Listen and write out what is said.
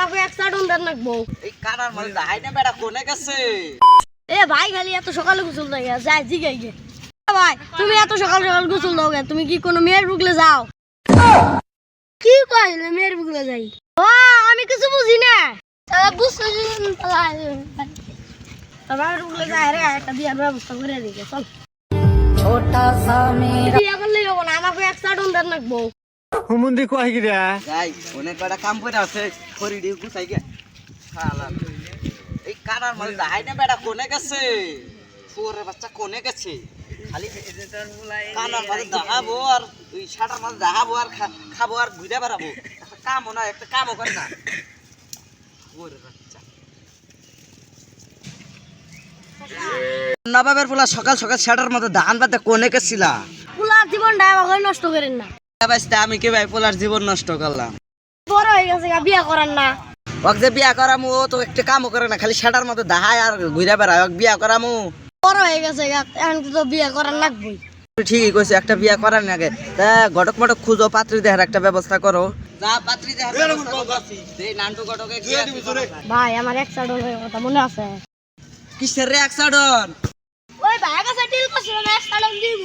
আমাকে একটা ডন দেন নাকবো। এই কানার মাঝে দাহাই না বেড়া কোনে গেছে? এ ভাই খালি এত সকালে গোসল দেয় যাই জিগাই গে। ভাই তুমি এত সকাল সকাল গোসল দাও কেন? তুমি কি কোনো মেয়ের বুকলে যাও? কি কইলে মেয়ের বুকলে যাই? ও আমি কিছু বুঝি না। বুঝছো তোমার বুকলে যাই রে একটা বিয়ার ব্যবস্থা করে দিকে চল। ছোটা সা মেরা বিয়া করলে হবে না আমাকে একটা ডন দেন নাকবো। হুমুন্দি কয় গিরা যাই অনেক কয়টা কাম করে আছে খড়ি দিয়ে গুছাই গে শালা। এই কানার মাঝে দাহাই না বেড়া কোনে গেছে? শুয়োরের বাচ্চা কোনে গেছে? খালি কানার মাঝে দাহাবো আর ওই শাটার মাঝে দাহাবো আর খাবো আর ঘুরে বেড়াবো। একটা কামও না, একটা কামও করে না শুয়োরের বাচ্চা। নবাবের পোলা সকাল সকাল শাটার মধ্যে ধান পাতে কোনে গেছিলা? পুলার জীবনটা আমাকে নষ্ট করেন না। আমি কি ভাই পোলার জীবন নষ্ট করলাম? বড় হয়ে গেছে বিয়া করার না। ওকে যে বিয়া করামু ও তো একটা কামও করে না, খালি শাটার মধ্যে দাহায় আর ঘুরে বেড়ায়। ওকে বিয়া করামু বড় হয়ে গেছে এখন তো বিয়া করার লাগবেই। ঠিকই কইছে, একটা বিয়া করার আগে তা ঘটক মটক খুঁজো, পাত্রী দেখার একটা ব্যবস্থা করো। যা পাত্রী দেখার ব্যবস্থা করো। এই নান্টু ঘটকে কি ভাই আমার একটা ডনের কথা মনে আছে? কিসের রে অ্যাক্সিডেন্ট? ওই ভাই কাছে টিল করছিল না একটা ডন দিব।